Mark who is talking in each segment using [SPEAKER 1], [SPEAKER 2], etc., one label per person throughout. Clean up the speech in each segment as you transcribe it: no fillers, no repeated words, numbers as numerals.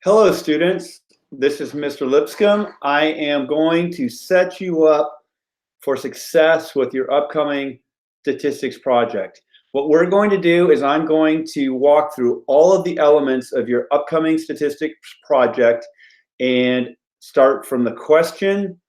[SPEAKER 1] Hello, students. This is Mr. Lipscomb. I am going to set you up for success with your upcoming statistics project. What we're going to do is I'm going to walk through all of the elements of your upcoming statistics project and start from the question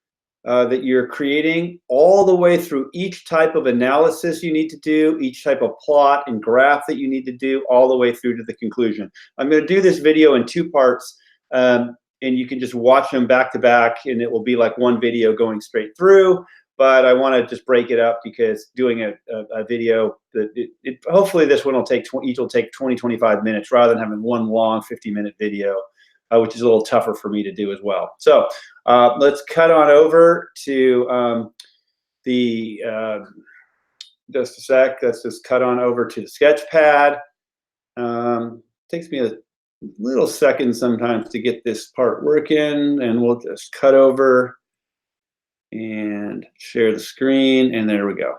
[SPEAKER 1] that you're creating all the way through each type of analysis you need to do, each type of plot and graph that you need to do, all the way through to the conclusion. I'm going to do this video in two parts, and you can just watch them back to back, and it will be like one video going straight through. But I want to just break it up because doing a video, hopefully this one will take, each will take 20, 25 minutes rather than having one long 50-minute video, which is a little tougher for me to do as well. So let's cut on over to just a sec, let's just cut on over to the sketch pad. Takes me a little second sometimes to get this part working, and we'll just cut over and share the screen, and there we go.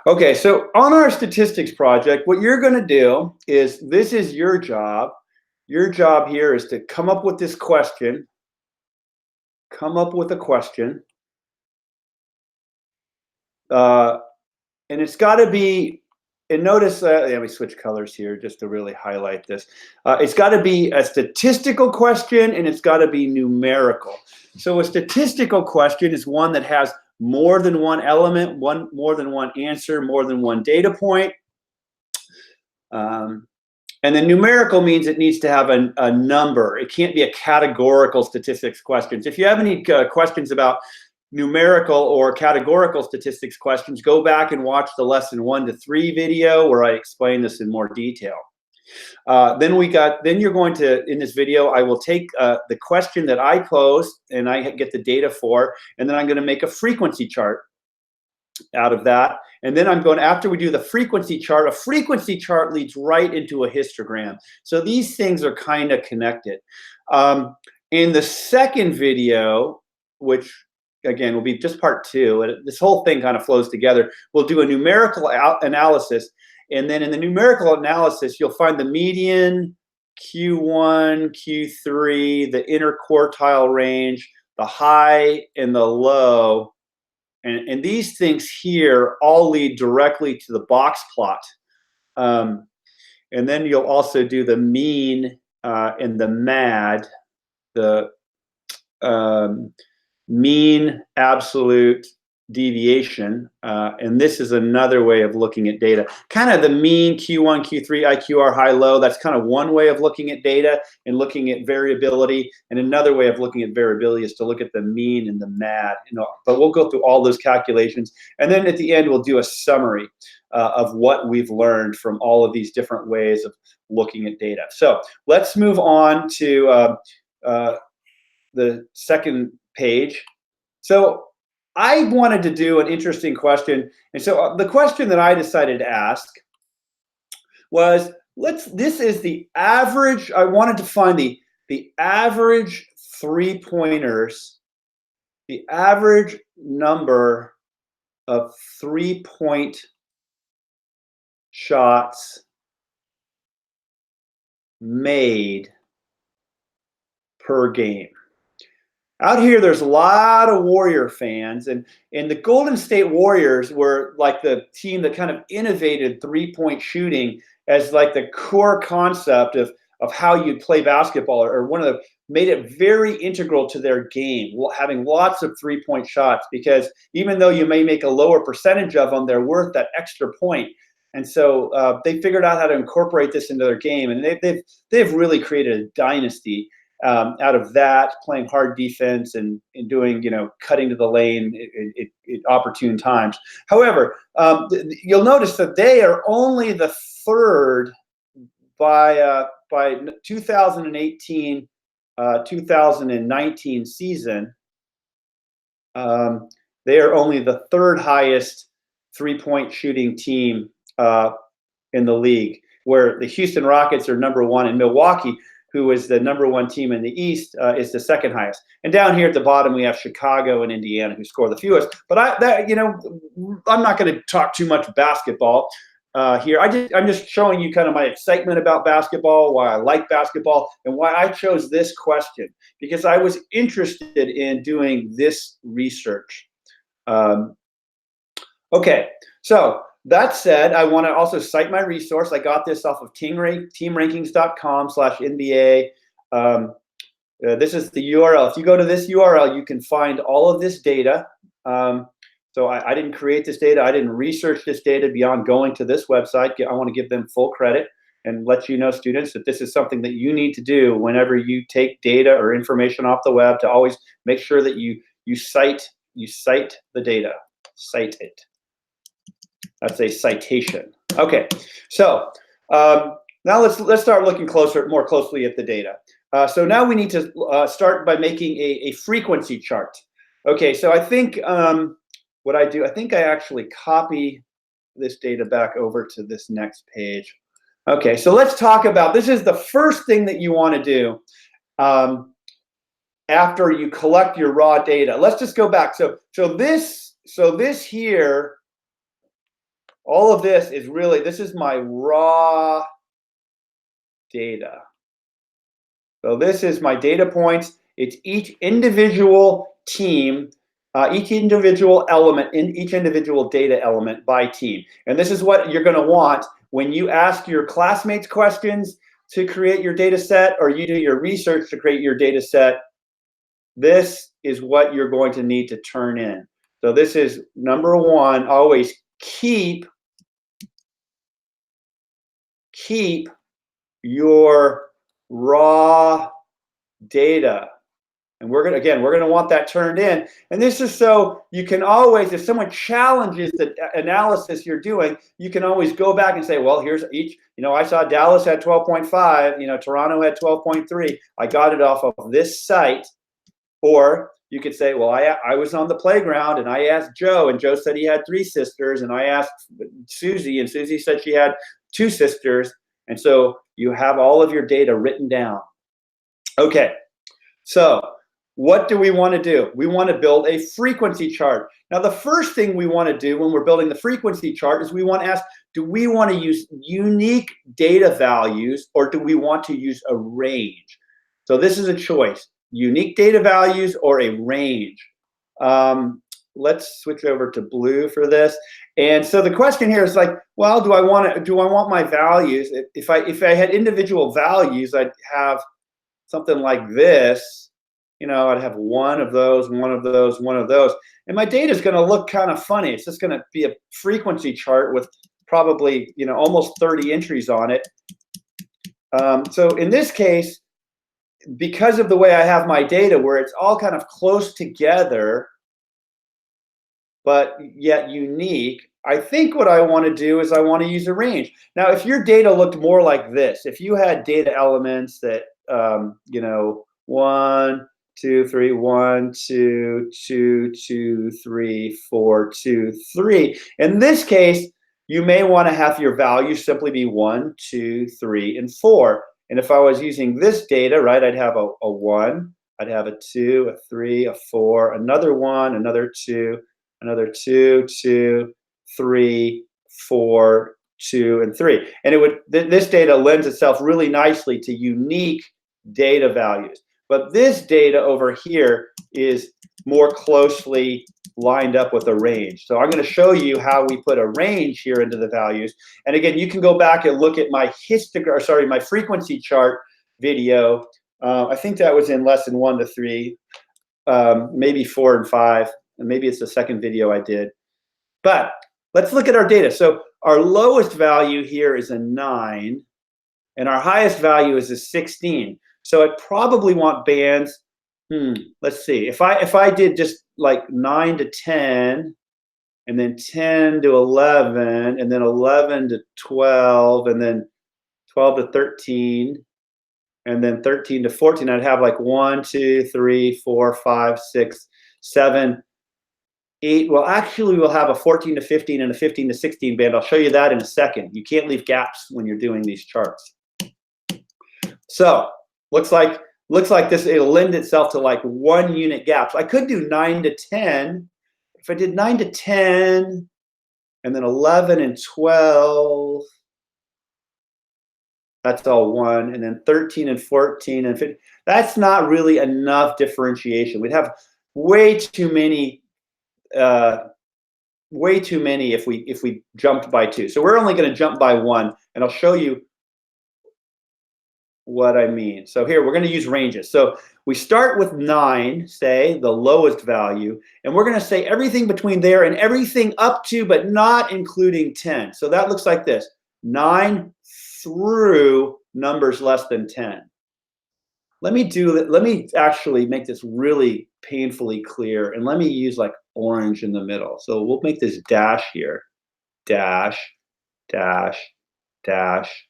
[SPEAKER 1] Okay, so on our statistics project, what you're going to do is, this is your job. Your job here is to come up with this question, and it's got to be, and notice, let me switch colors here just to really highlight this. It's got to be a statistical question, and it's got to be numerical. So a statistical question is one that has more than one element, more than one answer, more than one data point. And then numerical means it needs to have a number. It can't be a categorical statistics questions. If you have any questions about numerical or categorical statistics questions, go back and watch the lesson 1 to 3 video where I explain this in more detail. Then you're going to, in this video, I will take the question that I pose and I get the data for, and then I'm going to make a frequency chart out of that. And then I'm going, after we do the frequency chart, a frequency chart leads right into a histogram. So these things are kind of connected. In the second video, which again will be just part 2, and this whole thing kind of flows together, we'll do a numerical analysis. And then in the numerical analysis, you'll find the median, Q1, Q3, the interquartile range, the high and the low. And these things here all lead directly to the box plot. And then you'll also do the mean and the MAD, the mean absolute deviation. And this is another way of looking at data. Kind of the mean Q1, Q3, IQR, high, low. That's kind of one way of looking at data and looking at variability. And another way of looking at variability is to look at the mean and the MAD. But we'll go through all those calculations. And then at the end, we'll do a summary of what we've learned from all of these different ways of looking at data. So let's move on to the second page. So I wanted to do an interesting question. And so the question that I decided to ask was, this is the average, I wanted to find the average 3-pointers, the average number of 3-point shots made per game. Out here, there's a lot of Warrior fans, and the Golden State Warriors were like the team that kind of innovated 3-point shooting as like the core concept of how you play basketball, or made it very integral to their game, having lots of 3-point shots, because even though you may make a lower percentage of them, they're worth that extra point. And so they figured out how to incorporate this into their game, and they've really created a dynasty out of that, playing hard defense and doing, cutting to the lane at opportune times. However, you'll notice that they are only the third by 2018, 2019 season. They are only the third highest 3-point shooting team in the league, where the Houston Rockets are number 1, and Milwaukee, who is the number 1 team in the East, is the second highest. And down here at the bottom, we have Chicago and Indiana, who score the fewest. But I'm not going to talk too much basketball. here. I'm just showing you kind of my excitement about basketball, why I like basketball, and why I chose this question, because I was interested in doing this research. Okay, so that said, I want to also cite my resource. I got this off of teamrankings.com/NBA. This is the URL. If you go to this URL, you can find all of this data. So I didn't create this data. I didn't research this data beyond going to this website. I want to give them full credit and let you know, students, that this is something that you need to do whenever you take data or information off the web, to always make sure that you cite the data. Cite it. That's a citation. Okay, so now let's start looking more closely at the data. So now we need to start by making a frequency chart. Okay, so I think what I do, I think I actually copy this data back over to this next page. Okay, so let's talk about, this is the first thing that you want to do after you collect your raw data. Let's just go back. So this here, all of this is really, this is my raw data. So this is my data points. It's each individual team, each individual element in each individual data element by team. And this is what you're going to want when you ask your classmates questions to create your data set, or you do your research to create your data set. This is what you're going to need to turn in. So this is number one, always keep your raw data. And we're gonna want that turned in. And this is so you can always, if someone challenges the analysis you're doing, you can always go back and say, well, here's each, I saw Dallas had 12.5, Toronto had 12.3. I got it off of this site. Or you could say, well, I was on the playground and I asked Joe, and Joe said he had 3 sisters, and I asked Susie, and Susie said she had 2 sisters. And so you have all of your data written down. Okay, so what do we want to do? We want to build a frequency chart. Now, the first thing we want to do when we're building the frequency chart is we want to ask, do we want to use unique data values, or do we want to use a range? So this is a choice, unique data values or a range. Let's switch over to blue for this. And so the question here is like, well, do I want my values? If I had individual values, I'd have something like this. I'd have one of those, one of those, one of those. And my data is going to look kind of funny. It's just going to be a frequency chart with probably, almost 30 entries on it. So in this case, because of the way I have my data, where it's all kind of close together, but yet unique, I think what I want to do is I want to use a range. Now, if your data looked more like this, if you had data elements that, 1, 2, 3, 1, 2, 2, 2, 3, 4, 2, 3. In this case, you may want to have your values simply be 1, 2, 3, and 4. And if I was using this data, right, I'd have a 1, I'd have a 2, a 3, a 4, another 1, another 2, another 2, 2, 3, 4, 2, and 3. And this data lends itself really nicely to unique data values. But this data over here is more closely lined up with a range. So I'm going to show you how we put a range here into the values. And again, you can go back and look at my my frequency chart video. I think that was in lesson 1 to 3, maybe 4 and 5, and maybe it's the second video I did. But let's look at our data. So our lowest value here is a 9, and our highest value is a 16. So I probably want bands. Let's see. If I did just like 9 to 10, and then 10 to 11, and then 11 to 12, and then 12 to 13, and then 13 to 14, I'd have like 1, 2, 3, 4, 5, 6, 7, 8. Well, actually, we'll have a 14 to 15 and a 15 to 16 band. I'll show you that in a second. You can't leave gaps when you're doing these charts. So looks like this, it'll lend itself to like 1 unit gaps. I could do 9 to 10. If I did 9 to 10, and then 11 and 12, that's all 1, and then 13 and 14 and 15. That's not really enough differentiation. We'd have way too many if we jumped by 2. So we're only going to jump by 1, and I'll show you what I mean. So here we're going to use ranges. So we start with 9, say the lowest value, and we're going to say everything between there and everything up to but not including 10. So that looks like this: 9 through numbers less than 10. Let me actually make this really painfully clear, and let me use like orange in the middle. So we'll make this dash here. Dash, dash, dash,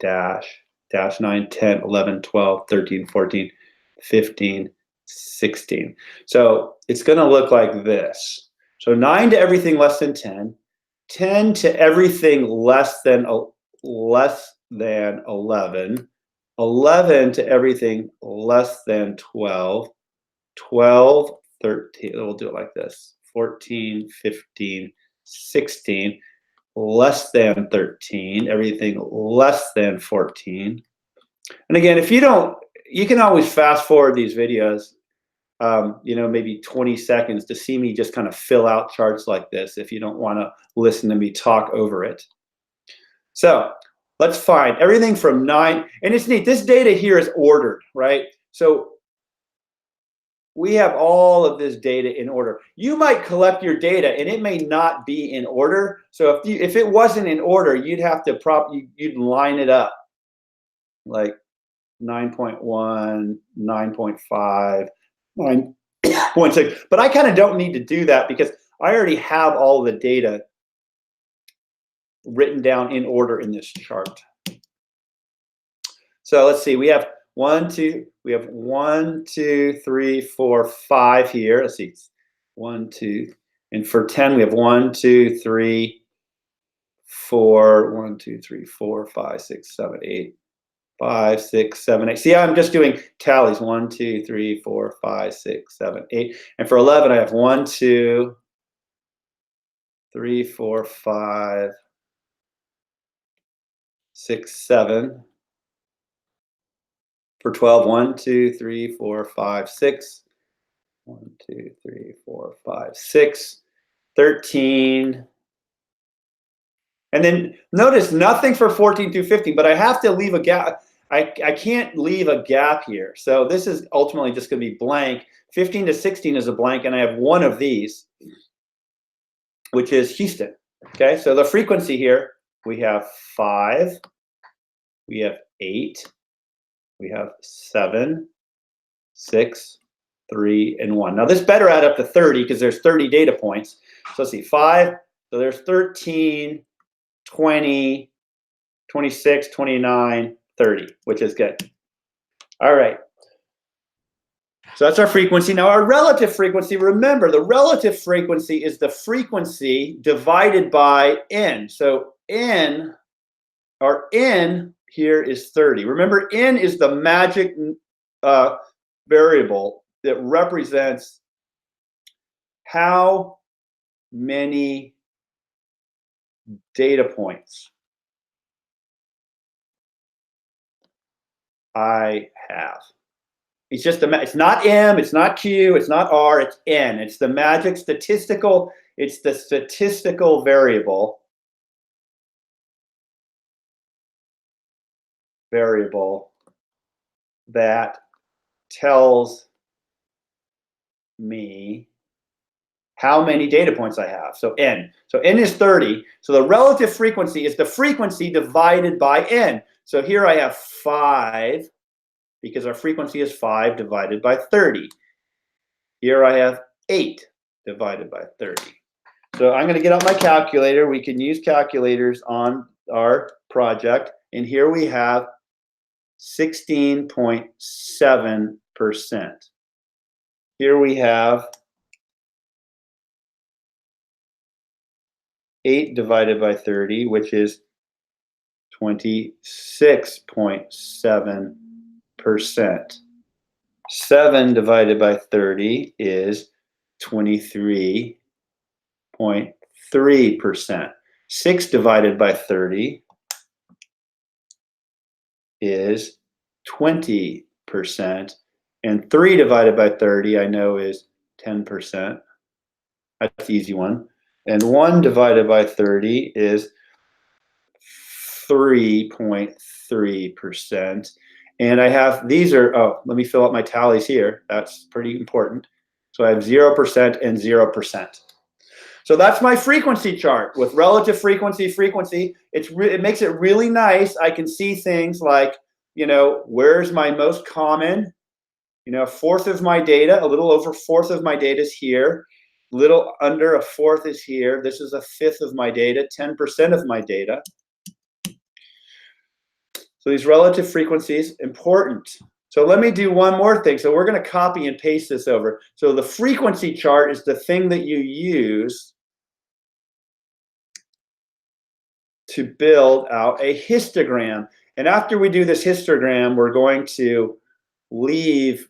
[SPEAKER 1] dash, dash 9, 10, 11, 12, 13, 14, 15, 16. So it's going to look like this. So 9 to everything less than 10, 10 to everything less than 11, 11 to everything less than 12, 12, 13, we'll do it like this, 14, 15, 16, less than 13, everything less than 14. And again, if you don't, you can always fast forward these videos, maybe 20 seconds to see me just kind of fill out charts like this if you don't want to listen to me talk over it. So let's find everything from 9, and it's neat. This data here is ordered, right? So we have all of this data in order. You might collect your data and it may not be in order. So if it wasn't in order, you'd have to you'd line it up like 9.1, 9.5, 9.6. But I kind of don't need to do that because I already have all the data written down in order in this chart. So let's see, we have 1, 2, 3, 4, 5 here. Let's see, 1, 2, and for 10 we have 1, 2, 3, 4, 1, 2, 3, 4, 5, 6, 7, 8, 5, 6, 7, 8. See, I'm just doing tallies. 1, 2, 3, 4, 5, 6, 7, 8. And for 11, I have 1, 2, 3, 4, 5, 6, 7. For 12, 1, 2, 3, 4, 5, 6. 1, 2, 3, 4, 5, 6. 13. And then notice nothing for 14 through 15, but I have to leave a gap. I can't leave a gap here. So this is ultimately just going to be blank. 15 to 16 is a blank, and I have one of these, which is Houston. Okay, so the frequency here, we have 5, we have 8, we have 7, 6, 3, and 1. Now this better add up to 30 because there's 30 data points. So let's see, 5, so there's 13, 20, 26, 29, 30, which is good. All right. So that's our frequency. Now our relative frequency, remember the relative frequency is the frequency divided by n. So n, our n here is 30. Remember, n is the magic variable that represents how many data points I have. It's just it's not M, it's not Q, it's not R, it's N. It's the magic statistical, it's the statistical variable that tells me how many data points I have. So N. So N is 30. So the relative frequency is the frequency divided by N. So here I have 5, because our frequency is 5 divided by 30. Here I have 8 divided by 30. So I'm going to get out my calculator. We can use calculators on our project. And here we have 16.7%. Here we have 8 divided by 30, which is 26.7%. 7 divided by 30 is 23.3%. 6 divided by 30 is 20%. And 3 divided by 30, I know, is 10%. That's the easy one. And 1 divided by 30 is 3.3%. And I have, these are, oh, let me fill up my tallies here. That's pretty important. So I have 0% and 0%. So that's my frequency chart with relative frequency. It makes it really nice. I can see things like, you know, where's my most common, you know, a fourth of my data, a little over a fourth of my data is here. Little under a fourth is here. This is a fifth of my data, 10% of my data. So these relative frequencies, important. So let me do one more thing. So we're going to copy and paste this over. So the frequency chart is the thing that you use to build out a histogram. And after we do this histogram, we're going to leave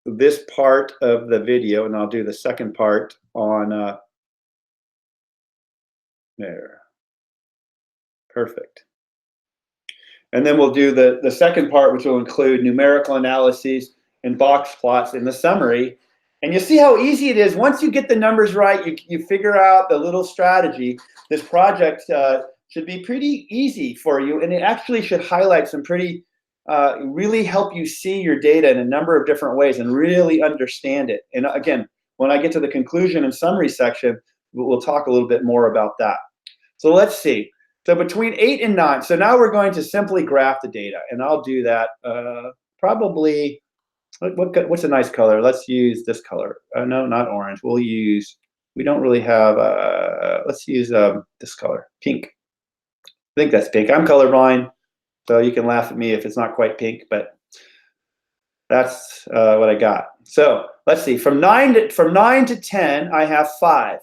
[SPEAKER 1] this part of the video, and I'll do the second part on there. Perfect. And then we'll do the second part, which will include numerical analyses and box plots in the summary. And you see how easy it is. Once you get the numbers right, you figure out the little strategy. This project should be pretty easy for you, and it actually should highlight some pretty, really help you see your data in a number of different ways and really understand it. And again, when I get to the conclusion and summary section, we'll talk a little bit more about that. So let's see. So between 8 and 9, so now we're going to simply graph the data, and I'll do that probably, what's a nice color? Let's use this color. No, not orange. We'll use, we don't really have, let's use this color, pink. I think that's pink. I'm colorblind, so you can laugh at me if it's not quite pink, but that's what I got. So let's see, from 9 to 10, I have 5,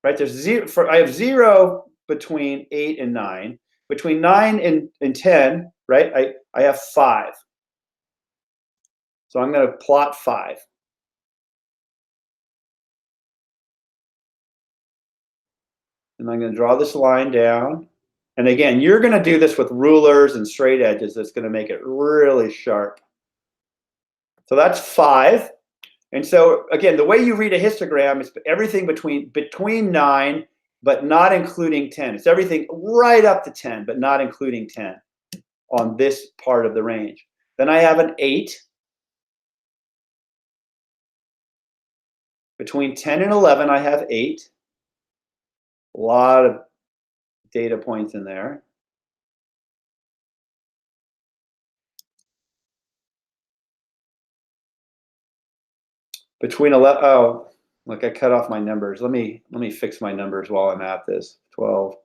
[SPEAKER 1] right? There's 0, I have 0 between 8 and 9. Between 9 and 10, right, I have 5. So I'm going to plot 5. And I'm going to draw this line down. And again, you're going to do this with rulers and straight edges. That's going to make it really sharp. So that's 5. And so again, the way you read a histogram is everything between 9, but not including 10. It's everything right up to 10, but not including 10 on this part of the range. Then I have an 8. Between 10 and 11, I have 8. A lot of data points in there. Between 11, oh, look, I cut off my numbers. Let me fix my numbers while I'm at this. 12,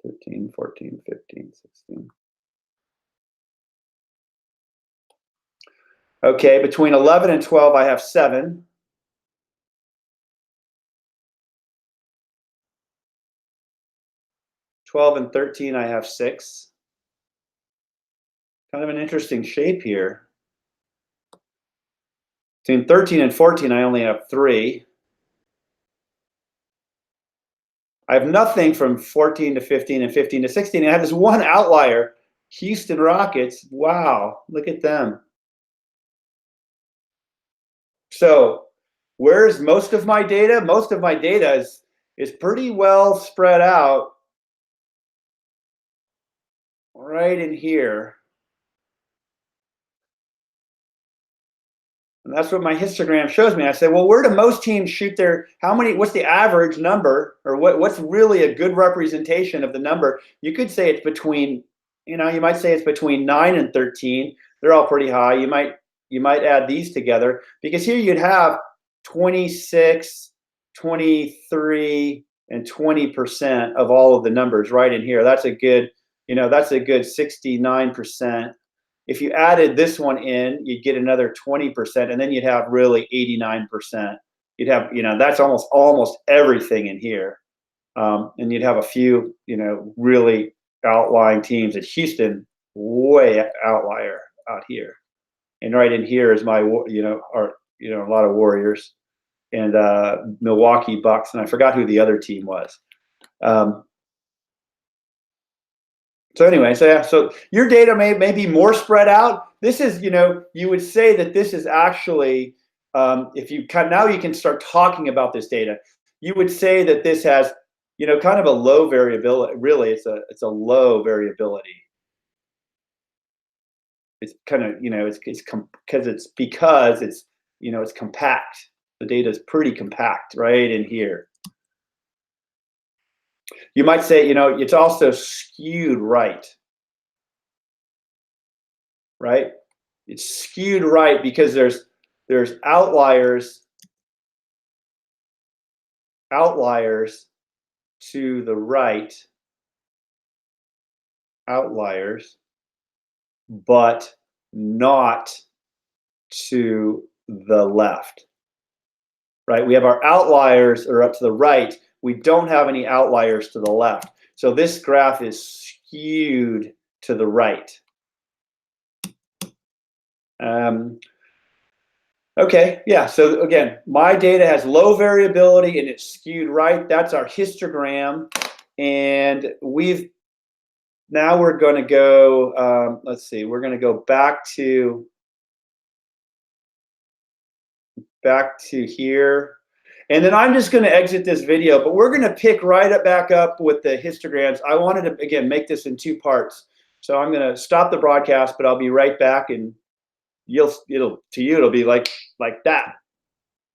[SPEAKER 1] 13, 14, 15, 16. Okay, between 11 and 12, I have 7. (12 and 13, I have 6. Kind of an interesting shape here. Between 13 and 14, I only have 3. I have nothing from 14 to 15 and 15 to 16. I have this one outlier, Houston Rockets. Wow, look at them. So where's most of my data? Most of my data is pretty well spread out right in here. And that's what my histogram shows me. I say, well, where do most teams shoot their, what's the average number, or what's really a good representation of the number? You could say it's between, you might say it's between 9 and 13. They're all pretty high. You might add these together, because here you'd have 26, 23, and 20% of all of the numbers right in here. That's a good, that's a good 69%. If you added this one in, you'd get another 20%, and then you'd have really 89%. You'd have, that's almost everything in here. And you'd have a few, really outlying teams. At Houston, way outlier out here. And right in here is my, a lot of Warriors and Milwaukee Bucks, and I forgot who the other team was. So anyway, so yeah, so your data may be more spread out. This is, you would say that this is actually, if you can, now you can start talking about this data. You would say that this has, kind of a low variability. Really, it's a low variability. It's kind of, because it's compact. The data is pretty compact right in here. You might say, it's also skewed right. Right? It's skewed right because there's outliers to the right, but not to the left. Right? We have our outliers are up to the right. We don't have any outliers to the left. So this graph is skewed to the right. Okay, yeah, so again, my data has low variability and it's skewed right. That's our histogram. And now we're going to go, let's see, we're going to go back to here. And then I'm just going to exit this video, but we're going to pick right back up with the histograms. I wanted to, again, make this in 2 parts. So I'm going to stop the broadcast, but I'll be right back, and it'll be like that.